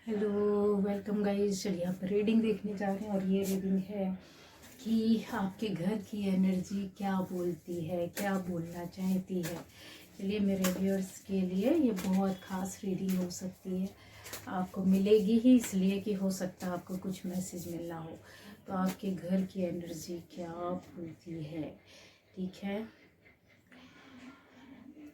Hello, welcome guys. चलिए आप reading देखने जा रहे हैं और ये रीडिंग है कि आपके घर की एनर्जी क्या बोलती है, क्या बोलना चाहती है। चलिए मेरे व्यूअर्स के लिए ये बहुत ख़ास रीडिंग हो सकती है, आपको मिलेगी ही इसलिए कि हो सकता है आपको कुछ मैसेज मिलना हो। तो आपके घर की एनर्जी क्या बोलती है, ठीक है।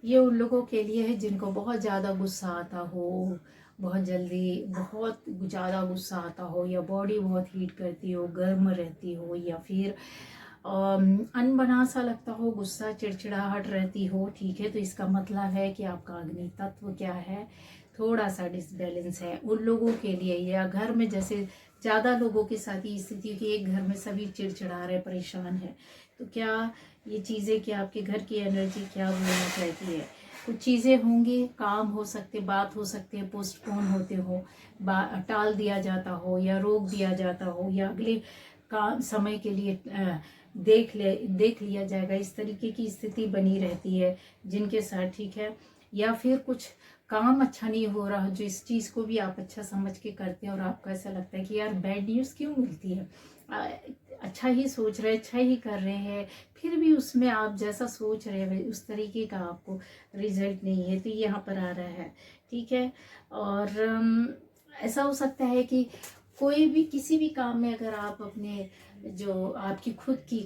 ये उन लोगों के लिए है जिनको बहुत ज़्यादा गुस्सा आता हो, बहुत जल्दी बहुत ज़्यादा गुस्सा आता हो, या बॉडी बहुत हीट करती हो, गर्म रहती हो, या फिर अनबना सा लगता हो, गुस्सा चिड़चिड़ाहट रहती हो। ठीक है, तो इसका मतलब है कि आपका अग्नि तत्व क्या है, थोड़ा सा डिसबैलेंस है उन लोगों के लिए। या घर में जैसे ज़्यादा लोगों के साथ ही स्थिति कि एक घर में सभी चिड़चिड़ा रहे, परेशान है, तो क्या ये चीज़ें कि आपके घर की एनर्जी क्या बोलना चाहती है। कुछ चीज़ें होंगी, काम हो सकते, बात हो सकते हैं, पोस्टपोन होते हो, टाल दिया जाता हो, या रोक दिया जाता हो, या अगले काम समय के लिए देख लिया जाएगा। इस तरीके की स्थिति बनी रहती है जिनके साथ, ठीक है। या फिर कुछ काम अच्छा नहीं हो रहा, जो इस चीज़ को भी आप अच्छा समझ के करते हैं और आपको ऐसा लगता है कि यार बैड न्यूज़ क्यों मिलती है। अच्छा ही सोच रहे, अच्छा ही कर रहे हैं, फिर भी उसमें आप जैसा सोच रहे हैं उस तरीके का आपको रिजल्ट नहीं है, तो यहाँ पर आ रहा है, ठीक है। और ऐसा हो सकता है कि कोई भी किसी भी काम में अगर आप अपने जो आपकी खुद की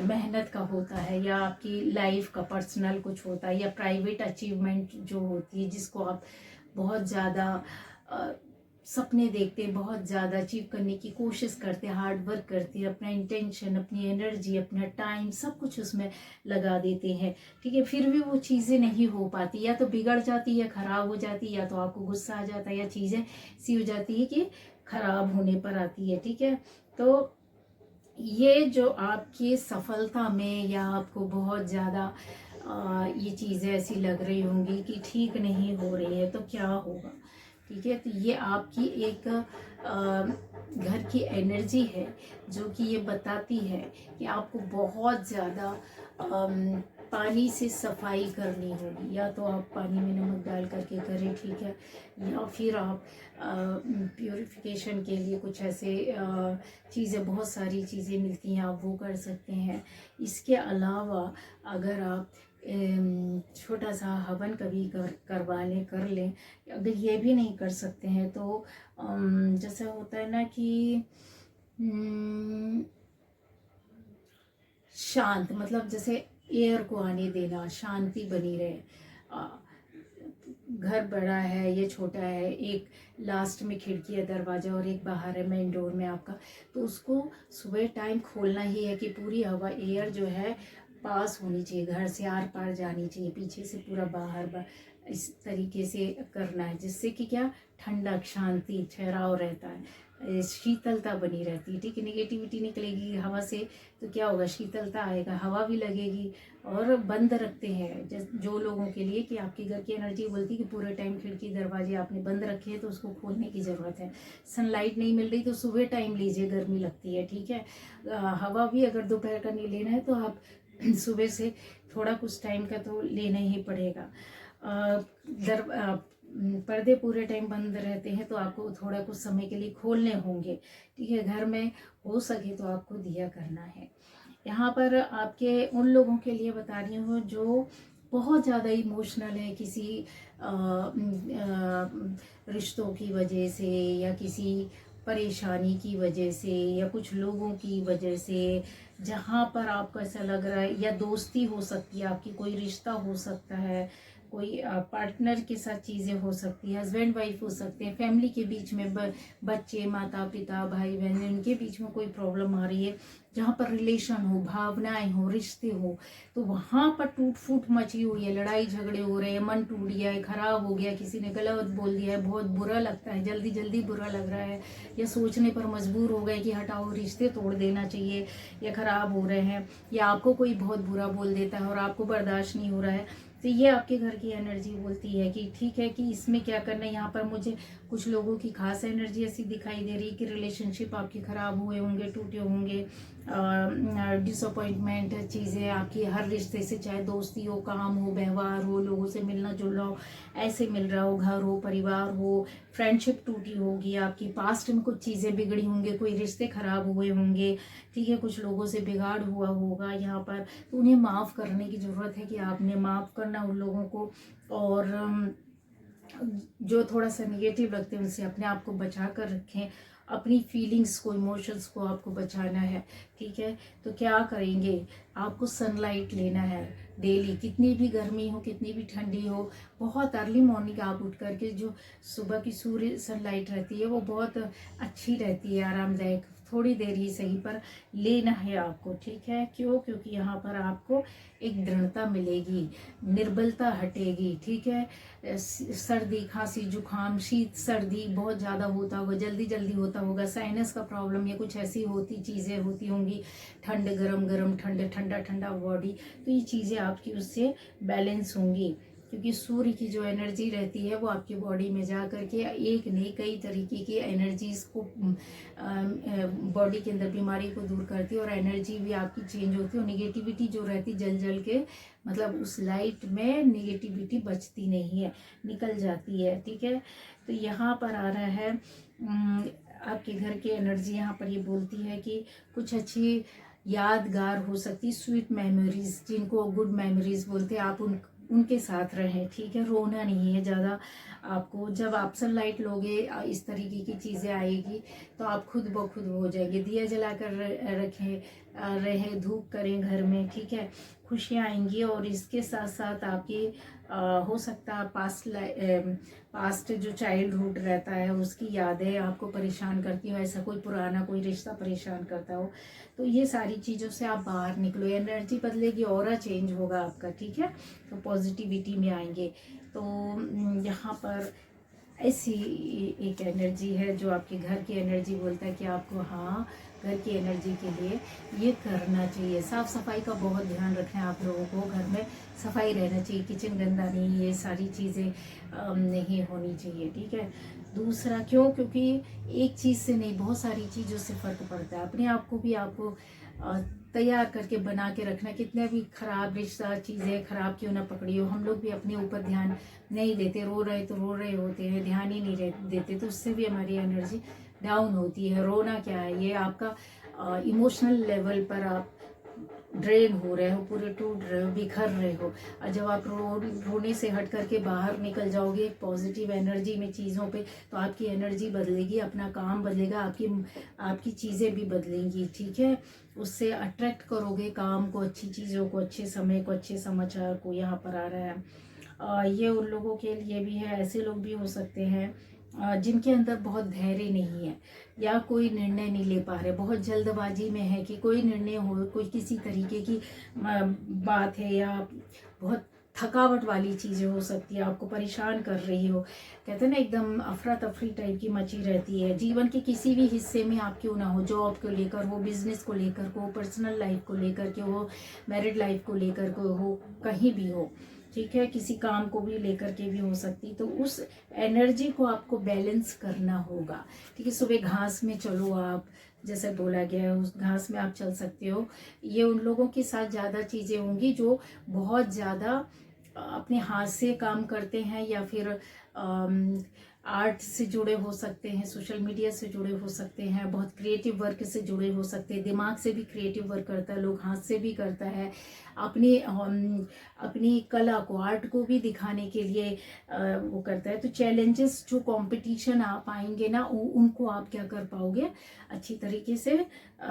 मेहनत का होता है, या आपकी लाइफ का पर्सनल कुछ होता है, या प्राइवेट अचीवमेंट जो होती है जिसको आप बहुत ज़्यादा सपने देखते हैं, बहुत ज़्यादा अचीव करने की कोशिश करते हैं, हार्ड वर्क करते हैं, अपना इंटेंशन, अपनी एनर्जी, अपना टाइम सब कुछ उसमें लगा देते हैं, ठीक है। फिर भी वो चीज़ें नहीं हो पाती, या तो बिगड़ जाती है, ख़राब हो जाती है, या तो आपको गुस्सा आ जाता है, या चीज़ें सी हो जाती है कि ख़राब होने पर आती है, ठीक है। तो ये जो आपकी सफलता में, या आपको बहुत ज़्यादा ये चीज़ें ऐसी लग रही होंगी कि ठीक नहीं हो रही है, तो क्या होगा, ठीक है। तो ये आपकी एक घर की एनर्जी है जो कि ये बताती है कि आपको बहुत ज़्यादा पानी से सफाई करनी होगी। या तो आप पानी में नमक डाल करके करें, ठीक है, या फिर आप प्योरिफिकेशन के लिए कुछ ऐसे चीज़ें, बहुत सारी चीज़ें मिलती हैं, आप वो कर सकते हैं। इसके अलावा अगर आप छोटा सा हवन कभी करवा लें, कर लें। अगर ये भी नहीं कर सकते हैं तो जैसा होता है ना कि शांत, मतलब जैसे एयर को आने देना, शांति बनी रहे। अ, घर बड़ा है या छोटा है, एक लास्ट में खिड़की है, दरवाजा, और एक बाहर है मेन डोर में आपका, तो उसको सुबह टाइम खोलना ही है कि पूरी हवा, एयर जो है पास होनी चाहिए, घर से आर पार जानी चाहिए, पीछे से पूरा बाहर इस तरीके से करना है, जिससे कि क्या, ठंडक, शांति, ठहराव रहता है, शीतलता बनी रहती है, ठीक है। निगेटिविटी निकलेगी हवा से तो क्या होगा, शीतलता आएगा, हवा भी लगेगी। और बंद रखते हैं जो लोगों के लिए कि आपके घर की एनर्जी बोलती है कि पूरे टाइम खिड़की दरवाजे आपने बंद रखे हैं, तो उसको खोलने की ज़रूरत है। सनलाइट नहीं मिल रही तो सुबह टाइम लीजिए, गर्मी लगती है, ठीक है। हवा भी अगर दोपहर का नहीं लेना है तो आप सुबह से थोड़ा कुछ टाइम का तो लेना ही पड़ेगा। पर्दे पूरे टाइम बंद रहते हैं तो आपको थोड़ा कुछ समय के लिए खोलने होंगे, ठीक है। घर में हो सके तो आपको दिया करना है। यहाँ पर आपके उन लोगों के लिए बता रही हूँ जो बहुत ज़्यादा इमोशनल है, किसी रिश्तों की वजह से, या किसी परेशानी की वजह से, या कुछ लोगों की वजह से, जहाँ पर आपको ऐसा लग रहा है, या दोस्ती हो सकती है आपकी, कोई रिश्ता हो सकता है, कोई पार्टनर के साथ चीज़ें हो सकती है, हस्बैंड वाइफ हो सकते हैं, फैमिली के बीच में बच्चे, माता पिता, भाई बहन, उनके बीच में कोई प्रॉब्लम आ रही है, जहाँ पर रिलेशन हो, भावनाएं हो, रिश्ते हो, तो वहाँ पर टूट फूट मची हुई है, लड़ाई झगड़े हो रहे हैं, मन टूट गया है, खराब हो गया, किसी ने गलत बोल दिया है, बहुत बुरा लगता है, जल्दी जल्दी बुरा लग रहा है, या सोचने पर मजबूर हो गए कि हटाओ, रिश्ते तोड़ देना चाहिए, या खराब हो रहे हैं, या आपको कोई बहुत बुरा बोल देता है और आपको बर्दाश्त नहीं हो रहा है, तो ये आपके घर की एनर्जी बोलती है कि ठीक है, कि इसमें क्या करना है। यहाँ पर मुझे कुछ लोगों की खास एनर्जी ऐसी दिखाई दे रही है कि रिलेशनशिप आपके खराब हुए होंगे, टूटे होंगे, डिसअपॉइंटमेंट चीज़ें आपकी हर रिश्ते से, चाहे दोस्ती हो, काम हो, व्यवहार हो, लोगों से मिलना जुलना हो, ऐसे मिल रहा हो, घर हो, परिवार हो, फ्रेंडशिप टूटी होगी आपकी, पास्ट में कुछ चीज़ें बिगड़ी होंगी, कोई रिश्ते खराब हुए होंगे, ठीक है, कुछ लोगों से बिगाड़ हुआ होगा यहाँ पर, तो उन्हें माफ़ करने की ज़रूरत है कि आपने माफ़ करना उन लोगों को। और जो थोड़ा सा निगेटिव लगते हैं उनसे अपने आप को बचा कर रखें, अपनी फीलिंग्स को, इमोशंस को आपको बचाना है, ठीक है। तो क्या करेंगे, आपको सनलाइट लेना है डेली, कितनी भी गर्मी हो, कितनी भी ठंडी हो, बहुत अर्ली मॉर्निंग आप उठ करके जो सुबह की सूर्य सनलाइट रहती है वो बहुत अच्छी रहती है, आरामदायक, थोड़ी देर ही सही पर लेना है आपको, ठीक है। क्यों? क्योंकि यहाँ पर आपको एक दृढ़ता मिलेगी, निर्बलता हटेगी, ठीक है। सर्दी, खांसी, जुकाम, शीत, सर्दी बहुत ज़्यादा होता होगा, जल्दी जल्दी होता होगा, साइनस का प्रॉब्लम या कुछ ऐसी होती चीज़ें होती होंगी, ठंड गरम गरम, ठंड ठंडा ठंडा बॉडी, तो ये चीज़ें आपकी उससे बैलेंस होंगी, क्योंकि सूर्य की जो एनर्जी रहती है वो आपकी बॉडी में जा करके एक नहीं कई तरीके की एनर्जीज को बॉडी के अंदर बीमारी को दूर करती है, और एनर्जी भी आपकी चेंज होती है, और निगेटिविटी जो रहती जल जल के, मतलब उस लाइट में निगेटिविटी बचती नहीं है, निकल जाती है, ठीक है। तो यहाँ पर आ रहा है आपके घर की एनर्जी, यहाँ पर ये बोलती है कि कुछ अच्छी यादगार हो सकती, स्वीट मेमोरीज, जिनको गुड मेमोरीज बोलते हैं, आप उनके साथ रहें, ठीक है। रोना नहीं है ज़्यादा आपको, जब आप सनलाइट लोगे इस तरीके की चीज़ें आएगी तो आप खुद ब खुद हो जाएंगे, दिया जला कर रखें, रहे, धूप करें घर में, ठीक है, खुशियाँ आएंगी। और इसके साथ साथ आपकी हो सकता है पास्ट जो चाइल्डहुड रहता है उसकी यादें आपको परेशान करती हो, ऐसा कोई पुराना कोई रिश्ता परेशान करता हो, तो ये सारी चीज़ों से आप बाहर निकलो, एनर्जी बदलेगी, ऑरा चेंज होगा आपका, ठीक है, तो पॉजिटिविटी में आएंगे। तो यहाँ पर ऐसी एक एनर्जी है जो आपके घर की एनर्जी बोलता है कि आपको, हाँ, घर की एनर्जी के लिए ये करना चाहिए। साफ़ सफाई का बहुत ध्यान रखें आप लोगों को, घर में सफाई रहना चाहिए, किचन गंदा नहीं, ये सारी चीज़ें नहीं होनी चाहिए, ठीक है। दूसरा, क्यों? क्योंकि एक चीज़ से नहीं, बहुत सारी चीज़ों से फ़र्क पड़ता है, अपने आप को भी आपको तैयार करके बना के रखना, कितने भी खराब रिश्ता चीज़ें खराब क्यों ना पकड़ी हो, हम लोग भी अपने ऊपर ध्यान नहीं देते, रो रहे तो रो रहे होते हैं, ध्यान ही नहीं देते, तो उससे भी हमारी एनर्जी डाउन होती है। रोना क्या है, ये आपका इमोशनल लेवल पर आप ड्रेन हो रहे हो, पूरे टूट रहे हो, बिखर रहे हो, और जब आप रोने से हट करके बाहर निकल जाओगे पॉजिटिव एनर्जी में चीज़ों पे, तो आपकी एनर्जी बदलेगी, अपना काम बदलेगा, आपकी चीज़ें भी बदलेंगी, ठीक है। उससे अट्रैक्ट करोगे काम को, अच्छी चीज़ों को, अच्छे समय को, अच्छे समाचार को, यहाँ पर आ रहा है। ये उन लोगों के लिए भी है, ऐसे लोग भी हो सकते हैं जिनके अंदर बहुत धैर्य नहीं है, या कोई निर्णय नहीं ले पा रहे, बहुत जल्दबाजी में है कि कोई निर्णय हो, कोई किसी तरीके की बात है, या बहुत थकावट वाली चीज़ें हो सकती है, आपको परेशान कर रही हो, कहते हैं ना एकदम अफरा तफरी टाइप की मची रहती है, जीवन के किसी भी हिस्से में आप क्यों ना हो, जॉब को लेकर हो, बिजनेस को लेकर हो, पर्सनल लाइफ को लेकर के हो, मैरिड लाइफ को लेकर के हो, कहीं भी हो, ठीक है, किसी काम को भी लेकर के भी हो सकती, तो उस एनर्जी को आपको बैलेंस करना होगा, ठीक है। सुबह घास में चलो आप, जैसे बोला गया है, उस घास में आप चल सकते हो। ये उन लोगों के साथ ज़्यादा चीज़ें होंगी जो बहुत ज़्यादा अपने हाथ से काम करते हैं, या फिर आर्ट से जुड़े हो सकते हैं, सोशल मीडिया से जुड़े हो सकते हैं, बहुत क्रिएटिव वर्क से जुड़े हो सकते हैं, दिमाग से भी क्रिएटिव वर्क करता है लोग, हाथ से भी करता है, अपनी कला को, आर्ट को भी दिखाने के लिए वो करता है। तो चैलेंजेस जो कंपटीशन आप आएंगे ना, उनको आप क्या कर पाओगे, अच्छी तरीके से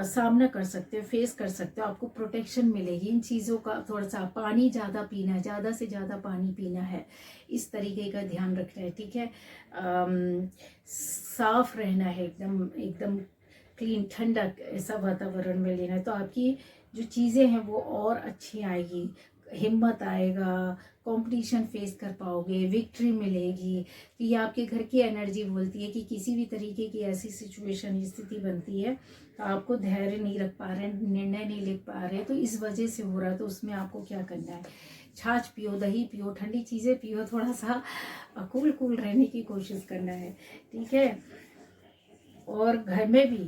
सामना कर सकते हो, फेस कर सकते हो, आपको प्रोटेक्शन मिलेगी इन चीज़ों का। थोड़ा सा पानी ज़्यादा पीना है, ज़्यादा से ज़्यादा पानी पीना है, इस तरीके का ध्यान रखना है, ठीक है। साफ रहना है, एकदम एकदम क्लीन, ठंडा ऐसा वातावरण में लेना है, तो आपकी जो चीज़ें हैं वो और अच्छी आएगी, हिम्मत आएगा, कंपटीशन फेस कर पाओगे, विक्ट्री मिलेगी। तो ये आपके घर की एनर्जी बोलती है कि किसी भी तरीके की ऐसी सिचुएशन, स्थिति बनती है तो आपको धैर्य नहीं रख पा रहे, निर्णय नहीं ले पा रहे, तो इस वजह से हो रहा है, तो उसमें आपको क्या करना है, छाछ पियो, दही पियो, ठंडी चीज़ें पियो, थोड़ा सा कूल कूल रहने की कोशिश करना है, ठीक है। और घर में भी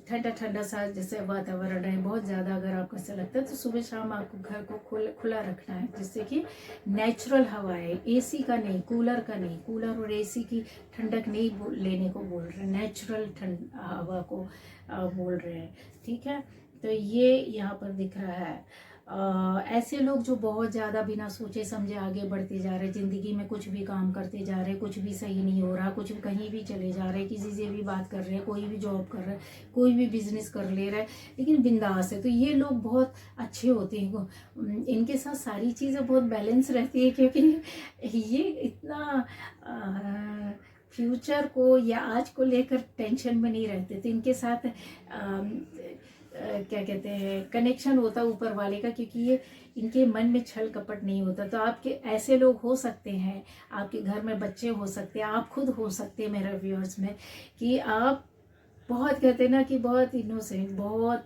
ठंडा ठंडा सा जैसे वातावरण है, बहुत ज़्यादा अगर आपको ऐसा लगता है तो सुबह शाम आपको घर को खुला रखना है, जिससे कि नेचुरल हवा है, एसी का नहीं, कूलर का नहीं। कूलर और एसी की ठंडक नहीं लेने को बोल रहे, नेचुरल ठंड हवा को बोल रहे हैं। ठीक है, तो ये यहाँ पर दिख रहा है। ऐसे लोग जो बहुत ज़्यादा बिना सोचे समझे आगे बढ़ते जा रहे, ज़िंदगी में कुछ भी काम करते जा रहे, कुछ भी सही नहीं हो रहा, कुछ भी कहीं भी चले जा रहे, किसी से भी बात कर रहे हैं, कोई भी जॉब कर रहा है, कोई भी बिजनेस कर ले रहा है, लेकिन बिंदास है, तो ये लोग बहुत अच्छे होते हैं। इनके साथ सारी चीज़ें बहुत बैलेंस रहती है, क्योंकि ये इतना फ्यूचर को या आज को लेकर टेंशन में नहीं रहते, तो इनके साथ क्या कहते हैं, कनेक्शन होता है ऊपर वाले का, क्योंकि ये इनके मन में छल कपट नहीं होता। तो आपके ऐसे लोग हो सकते हैं, आपके घर में बच्चे हो सकते हैं, आप खुद हो सकते हैं मेरे व्यूअर्स में, कि आप बहुत कहते हैं ना कि बहुत इनोसेंट, बहुत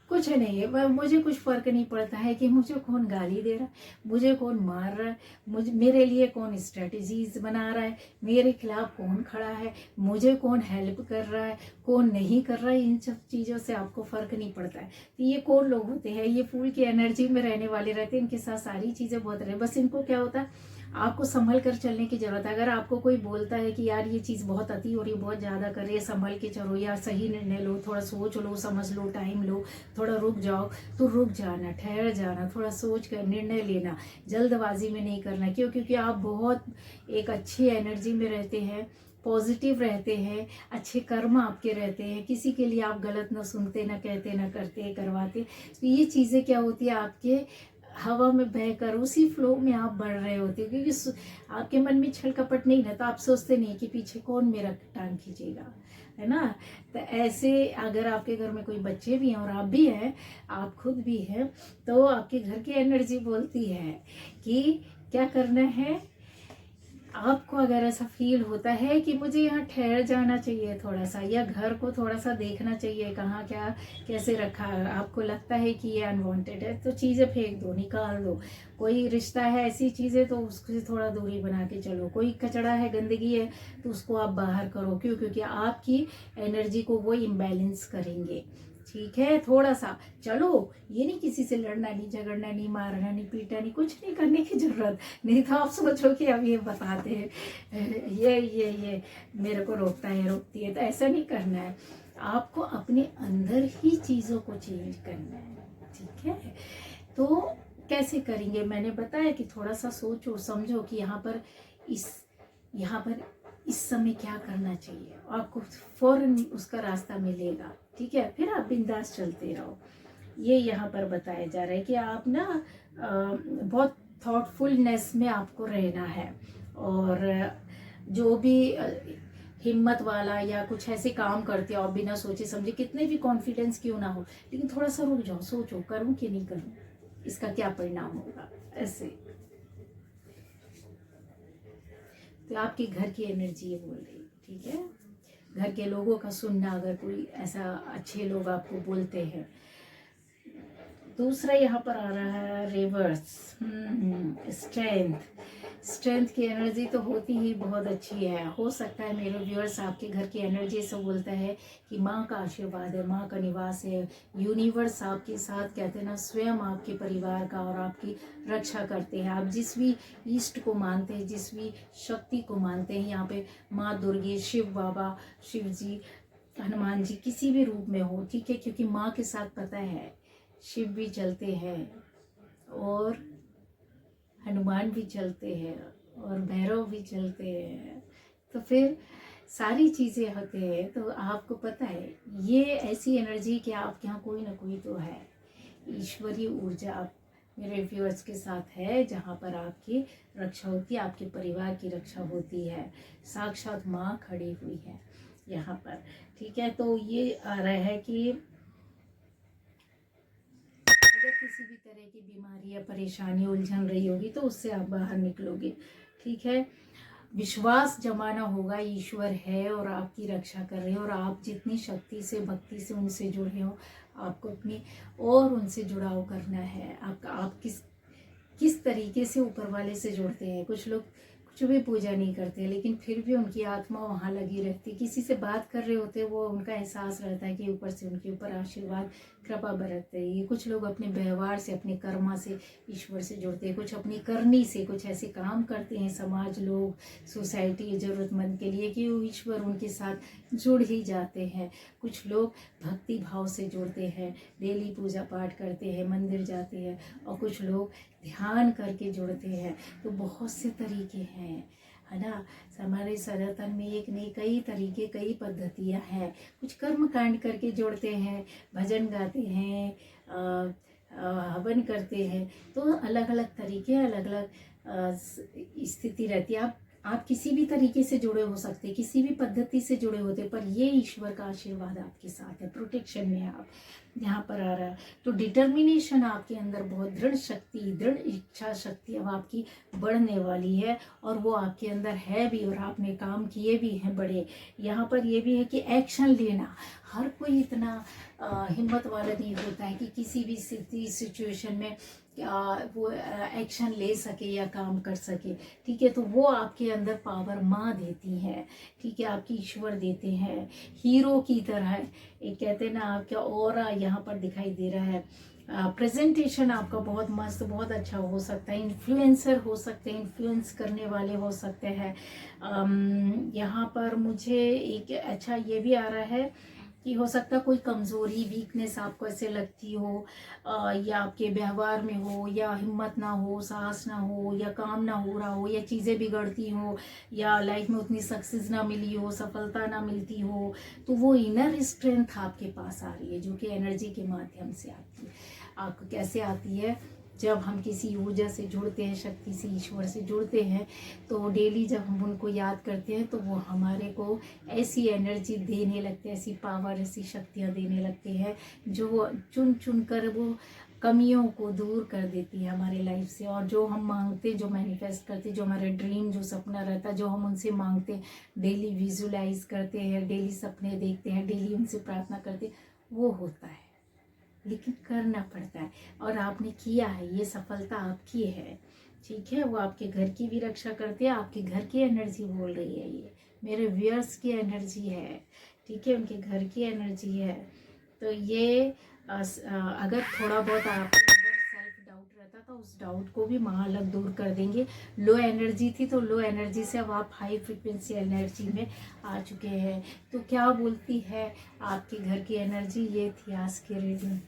कुछ नहीं है, मुझे कुछ फर्क नहीं पड़ता है कि मुझे कौन गाली दे रहा है, मुझे कौन मार रहा है, मुझे मेरे लिए कौन स्ट्रेटजीज बना रहा है, मेरे खिलाफ कौन खड़ा है, मुझे कौन हेल्प कर रहा है, कौन नहीं कर रहा है, इन सब चीज़ों से आपको फर्क नहीं पड़ता है। तो ये कौन लोग होते हैं, ये फूल की एनर्जी में रहने वाले रहते हैं, इनके साथ सारी चीज़ें बहुत रहे, बस इनको क्या होता है, आपको संभल कर चलने की जरूरत है। अगर आपको कोई बोलता है कि यार ये चीज़ बहुत अति हो रही है, बहुत ज़्यादा कर रही है, संभल के चलो, या सही निर्णय लो, थोड़ा सोच लो, समझ लो, टाइम लो, थोड़ा रुक जाओ, तो रुक जाना, ठहर जाना, थोड़ा सोच कर निर्णय लेना, जल्दबाजी में नहीं करना। क्यों? क्योंकि आप बहुत एक अच्छी एनर्जी में रहते हैं, पॉजिटिव रहते हैं, अच्छे कर्म आपके रहते हैं, किसी के लिए आप गलत ना सुनते, ना कहते, ना करते, करवाते। तो ये चीज़ें क्या होती है, आपके हवा में बहकर उसी फ्लो में आप बढ़ रहे होते हो, क्योंकि आपके मन में छल कपट नहीं रहता, आप सोचते नहीं कि पीछे कौन मेरा टांग खींचेगा, है ना। तो ऐसे अगर आपके घर में कोई बच्चे भी हैं और आप भी हैं, आप खुद भी हैं, तो आपके घर की एनर्जी बोलती है कि क्या करना है। आपको अगर ऐसा फील होता है कि मुझे यहाँ ठहर जाना चाहिए थोड़ा सा, या घर को थोड़ा सा देखना चाहिए, कहाँ क्या कैसे रखा है, आपको लगता है कि ये अनवांटेड है, तो चीज़ें फेंक दो, निकाल दो। कोई रिश्ता है, ऐसी चीज़ें, तो उससे थोड़ा दूरी बना के चलो। कोई कचरा है, गंदगी है, तो उसको आप बाहर करो। क्यों? क्योंकि आपकी एनर्जी को वो इम्बैलेंस करेंगे। ठीक है, थोड़ा सा चलो, ये नहीं किसी से लड़ना नहीं, झगड़ना नहीं, मारना नहीं, पीटना नहीं, कुछ नहीं करने की जरूरत नहीं। तो आप सोचो कि अब ये बताते हैं, ये मेरे को रोकता है, रोकती है, तो ऐसा नहीं करना है। आपको अपने अंदर ही चीज़ों को चेंज करना है। ठीक है, तो कैसे करेंगे, मैंने बताया कि थोड़ा सा सोचो समझो कि यहाँ पर इस समय क्या करना चाहिए, आपको फौरन उसका रास्ता मिलेगा। ठीक है, फिर आप बिंदास चलते रहो। ये यहाँ पर बताया जा रहा है कि आप ना बहुत थॉटफुलनेस में आपको रहना है, और जो भी हिम्मत वाला या कुछ ऐसे काम करते हो आप बिना सोचे समझे, कितने भी कॉन्फिडेंस क्यों ना हो, लेकिन थोड़ा सा रुक जाओ, सोचो करूँ कि नहीं करूँ, इसका क्या परिणाम होगा। ऐसे तो आपके घर की एनर्जी ये बोल रही है। ठीक है, घर के लोगों का सुनना, अगर कोई ऐसा अच्छे लोग आपको बोलते हैं। दूसरा यहाँ पर आ रहा है रिवर्स, स्ट्रेंथ। स्ट्रेंथ की एनर्जी तो होती ही बहुत अच्छी है। हो सकता है मेरे व्यूअर्स आपके घर की एनर्जी से बोलता है कि माँ का आशीर्वाद है, माँ का निवास है, यूनिवर्स आपके साथ, कहते हैं ना, स्वयं आपके परिवार का और आपकी रक्षा करते हैं। आप जिस भी ईष्ट को मानते हैं, जिस भी शक्ति को मानते हैं, यहाँ पे माँ दुर्गे, शिव बाबा, शिव जी, हनुमान जी, किसी भी रूप में हो, ठीक है, क्योंकि माँ के साथ पता है शिव भी चलते हैं, और हनुमान भी चलते हैं, और भैरव भी चलते हैं, तो फिर सारी चीज़ें होते हैं। तो आपको पता है ये ऐसी एनर्जी कि आपके यहाँ कोई ना कोई तो है, ईश्वरीय ऊर्जा आप मेरे व्यूअर्स के साथ है, जहाँ पर आपकी रक्षा होती है, आपके परिवार की रक्षा होती है, साक्षात माँ खड़ी हुई है यहाँ पर। ठीक है, तो ये आ रहा है कि अगर किसी भी तरह की बीमारी या परेशानी उलझन रही होगी तो उससे आप बाहर निकलोगे। ठीक है, विश्वास जमाना होगा, ईश्वर है और आपकी रक्षा कर रहे हैं, और आप जितनी शक्ति से, भक्ति से उनसे जुड़े हो, आपको अपनी और उनसे जुड़ाव करना है। आप किस तरीके से ऊपर वाले से जुड़ते हैं। कुछ कुछ भी पूजा नहीं करते, लेकिन फिर भी उनकी आत्मा वहाँ लगी रहती। किसी से बात कर रहे होते, वो उनका एहसास रहता है कि ऊपर से उनके ऊपर आशीर्वाद कृपा बरत रही है। कुछ लोग अपने व्यवहार से, अपने कर्मा से ईश्वर से जुड़ते हैं, कुछ अपनी करनी से कुछ ऐसे काम करते हैं समाज, लोग, सोसाइटी, ज़रूरतमंद के लिए कि वो ईश्वर उनके साथ जुड़ ही जाते हैं। कुछ लोग भक्ति भाव से जुड़ते हैं, डेली पूजा पाठ करते हैं, मंदिर जाते हैं, और कुछ लोग ध्यान करके जुड़ते हैं। तो बहुत से तरीके हैं, है ना। हमारे सनातन में एक नहीं कई तरीके, कई पद्धतियां हैं। कुछ कर्म कांड करके जुड़ते हैं, भजन गाते हैं, हवन करते हैं। तो अलग अलग तरीके, अलग अलग स्थिति रहती है। आप किसी भी तरीके से जुड़े हो सकते हैं, किसी भी पद्धति से जुड़े होते, पर ये ईश्वर का आशीर्वाद आपके साथ है, प्रोटेक्शन में आप यहाँ पर आ रहा है। तो डिटर्मिनेशन आपके अंदर बहुत, दृढ़ शक्ति, दृढ़ इच्छा शक्ति अब आपकी बढ़ने वाली है, और वो आपके अंदर है भी, और आपने काम किए भी हैं बड़े। यहाँ पर ये भी है कि एक्शन लेना, हर कोई इतना हिम्मत वाला नहीं होता है कि किसी भी स्थिति सिचुएशन में वो एक्शन ले सके या काम कर सके। ठीक है, तो वो आपके अंदर पावर माँ देती है, ठीक है, आपकी ईश्वर देते हैं, हीरो की तरह। एक कहते हैं ना, आपका ऑरा यहाँ पर दिखाई दे रहा है। प्रेजेंटेशन आपका बहुत मस्त, बहुत अच्छा हो सकता है। इन्फ्लुएंसर हो सकते हैं, इन्फ्लुएंस करने वाले हो सकते हैं। यहाँ पर मुझे एक अच्छा ये भी आ रहा है कि हो सकता है कोई कमज़ोरी, वीकनेस आपको ऐसे लगती हो, या आपके व्यवहार में हो, या हिम्मत ना हो, साहस ना हो, या काम ना हो रहा हो, या चीज़ें बिगड़ती हो, या लाइफ में उतनी सक्सेस ना मिली हो, सफलता ना मिलती हो। तो वो इनर स्ट्रेंथ आपके पास आ रही है, जो कि एनर्जी के माध्यम से आती है। आपको कैसे आती है? जब हम किसी ऊर्जा से जुड़ते हैं, शक्ति से, ईश्वर से जुड़ते हैं, तो डेली जब हम उनको याद करते हैं, तो वो हमारे को ऐसी एनर्जी देने लगते हैं, ऐसी पावर, ऐसी शक्तियाँ देने लगते हैं, जो चुन चुन कर वो कमियों को दूर कर देती है हमारे लाइफ से। और जो हम मांगते, जो मैनिफेस्ट करते, जो हमारे ड्रीम, जो सपना रहता है, जो हम उनसे मांगते हैं, डेली विजुलाइज करते हैं, डेली सपने देखते हैं, डेली उनसे प्रार्थना करते हैं, वो होता है। लेकिन करना पड़ता है, और आपने किया है, ये सफलता आपकी है, ठीक है। वो आपके घर की भी रक्षा करते हैं, आपके घर की एनर्जी बोल रही है, ये मेरे व्यूअर्स की एनर्जी है, ठीक है, उनके घर की एनर्जी है। तो ये अगर थोड़ा बहुत आपके अंदर सेल्फ डाउट रहता, तो उस डाउट को भी माँ अलग दूर कर देंगे। लो एनर्जी थी, तो लो एनर्जी से अब आप हाई फ्रिक्वेंसी एनर्जी में आ चुके हैं। तो क्या बोलती है आपके घर की एनर्जी? ये थी आज की रीडिंग।